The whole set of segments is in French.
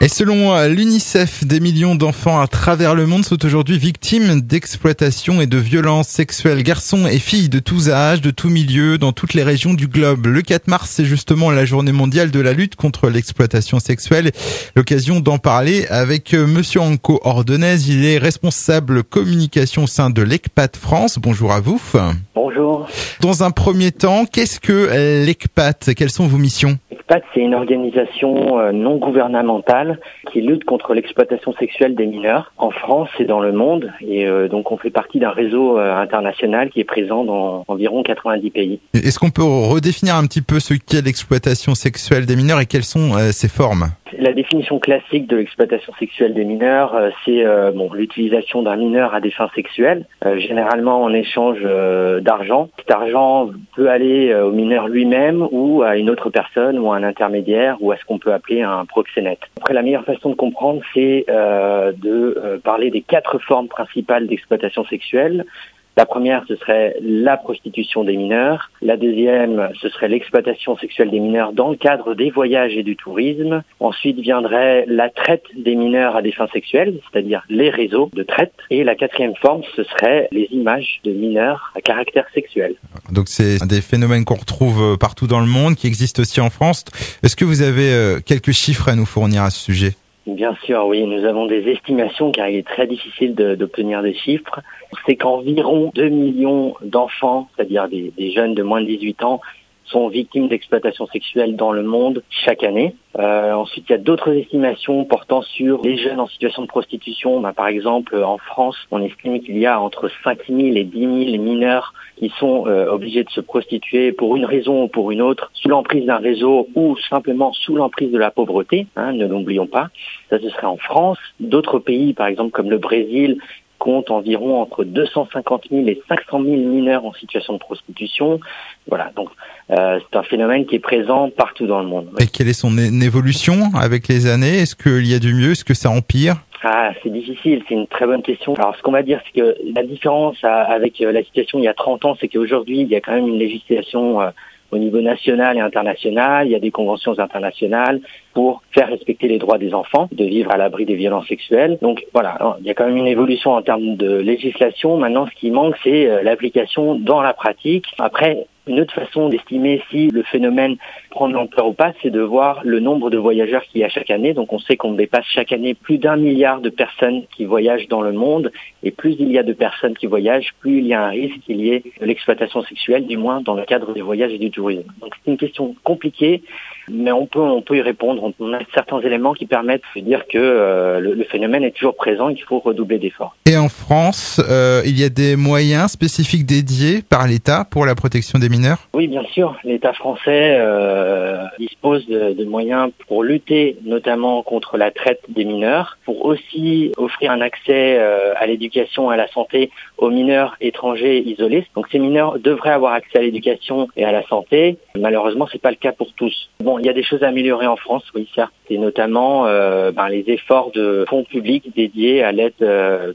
Et selon l'UNICEF, des millions d'enfants à travers le monde sont aujourd'hui victimes d'exploitation et de violences sexuelles. Garçons et filles de tous âges, de tous milieux, dans toutes les régions du globe. Le 4 mars, c'est justement la journée mondiale de la lutte contre l'exploitation sexuelle. L'occasion d'en parler avec Monsieur Anko Ordonez. Il est responsable communication au sein de l'ECPAT France. Bonjour à vous. Bonjour. Dans un premier temps, qu'est-ce que l'ECPAT? Quelles sont vos missions? l'ECPAT, c'est une organisation non gouvernementale qui lutte contre l'exploitation sexuelle des mineurs en France et dans le monde. Et donc on fait partie d'un réseau international qui est présent dans environ 90 pays. Est-ce qu'on peut redéfinir un petit peu ce qu'est l'exploitation sexuelle des mineurs et quelles sont ses formes? La définition classique de l'exploitation sexuelle des mineurs, c'est l'utilisation d'un mineur à des fins sexuelles, généralement en échange d'argent. Cet argent peut aller au mineur lui-même ou à une autre personne ou à un intermédiaire ou à ce qu'on peut appeler un proxénète. Après, la meilleure façon de comprendre, c'est de parler des 4 formes principales d'exploitation sexuelle. La première, ce serait la prostitution des mineurs. La deuxième, ce serait l'exploitation sexuelle des mineurs dans le cadre des voyages et du tourisme. Ensuite viendrait la traite des mineurs à des fins sexuelles, c'est-à-dire les réseaux de traite. Et la quatrième forme, ce serait les images de mineurs à caractère sexuel. Donc c'est des phénomènes qu'on retrouve partout dans le monde, qui existent aussi en France. Est-ce que vous avez quelques chiffres à nous fournir à ce sujet ? Bien sûr, oui. Nous avons des estimations car il est très difficile d'obtenir des chiffres. C'est qu'environ 2 millions d'enfants, c'est-à-dire des jeunes de moins de 18 ans, sont victimes d'exploitation sexuelle dans le monde chaque année. Ensuite, il y a d'autres estimations portant sur les jeunes en situation de prostitution. Par exemple, en France, on estime qu'il y a entre 5 000 et 10 000 mineurs qui sont obligés de se prostituer pour une raison ou pour une autre, sous l'emprise d'un réseau ou simplement sous l'emprise de la pauvreté, ne l'oublions pas. Ça, ce serait en France. D'autres pays, par exemple comme le Brésil, compte environ entre 250 000 et 500 000 mineurs en situation de prostitution. Voilà, donc c'est un phénomène qui est présent partout dans le monde. Et quelle est son évolution avec les années? Est-ce qu'il y a du mieux? Est-ce que ça empire? C'est difficile, c'est une très bonne question. Alors, ce qu'on va dire, c'est que la différence avec la situation il y a 30 ans, c'est qu'aujourd'hui, il y a quand même une législation au niveau national et international. Il y a des conventions internationales pour faire respecter les droits des enfants, de vivre à l'abri des violences sexuelles. Donc voilà, il y a quand même une évolution en termes de législation. Maintenant, ce qui manque, c'est l'application dans la pratique. Après, une autre façon d'estimer si le phénomène prend de l'ampleur ou pas, c'est de voir le nombre de voyageurs qu'il y a chaque année. Donc on sait qu'on dépasse chaque année plus d'1 milliard de personnes qui voyagent dans le monde. Et plus il y a de personnes qui voyagent, plus il y a un risque qu'il y ait de l'exploitation sexuelle, du moins dans le cadre des voyages et du tourisme. Donc c'est une question compliquée, mais on peut y répondre. On a certains éléments qui permettent de dire que le phénomène est toujours présent et qu'il faut redoubler d'efforts. Et en France, il y a des moyens spécifiques dédiés par l'État pour la protection des mineurs? Oui, bien sûr. L'État français dispose de moyens pour lutter notamment contre la traite des mineurs, pour aussi offrir un accès à l'éducation et à la santé aux mineurs étrangers isolés. Donc ces mineurs devraient avoir accès à l'éducation et à la santé. Malheureusement, c'est pas le cas pour tous. Bon, il y a des choses à améliorer en France, oui, certes. Et notamment les efforts de fonds publics dédiés à l'aide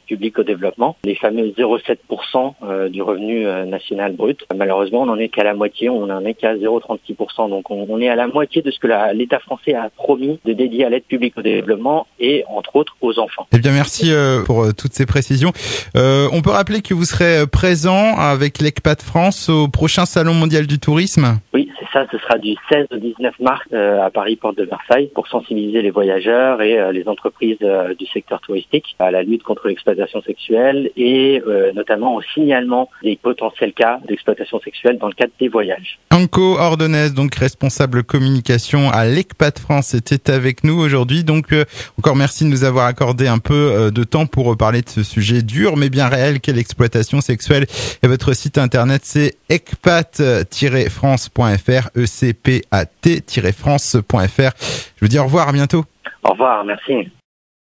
publique au développement, les fameux 0,7% du revenu national brut. Malheureusement, on n'en est qu'à la moitié, on n'en est qu'à 0,36%. Donc on est à la moitié de ce que l'État français a promis de dédier à l'aide publique au développement et entre autres aux enfants. Eh bien, merci pour toutes ces précisions. On peut rappeler que vous serez présent avec l'ECPAT France au prochain Salon mondial du tourisme? Oui, c'est ça, ce sera du 16 au 19 mars à Paris, porte de Versailles, pour sensibiliser les voyageurs et les entreprises du secteur touristique à la lutte contre l'exploitation sexuelle et notamment au signalement des potentiels cas d'exploitation sexuelle dans le cadre des voyages. Anko Ordonez, donc responsable communication à l'ECPAT France, était avec nous aujourd'hui. Donc encore merci de nous avoir accordé un peu de temps pour parler de ce sujet dur mais bien réel qu'est l'exploitation sexuelle. Et votre site internet, c'est ecpat-france.fr, ecpat-france.fr. Je vous dis au revoir, à bientôt. Au revoir, merci.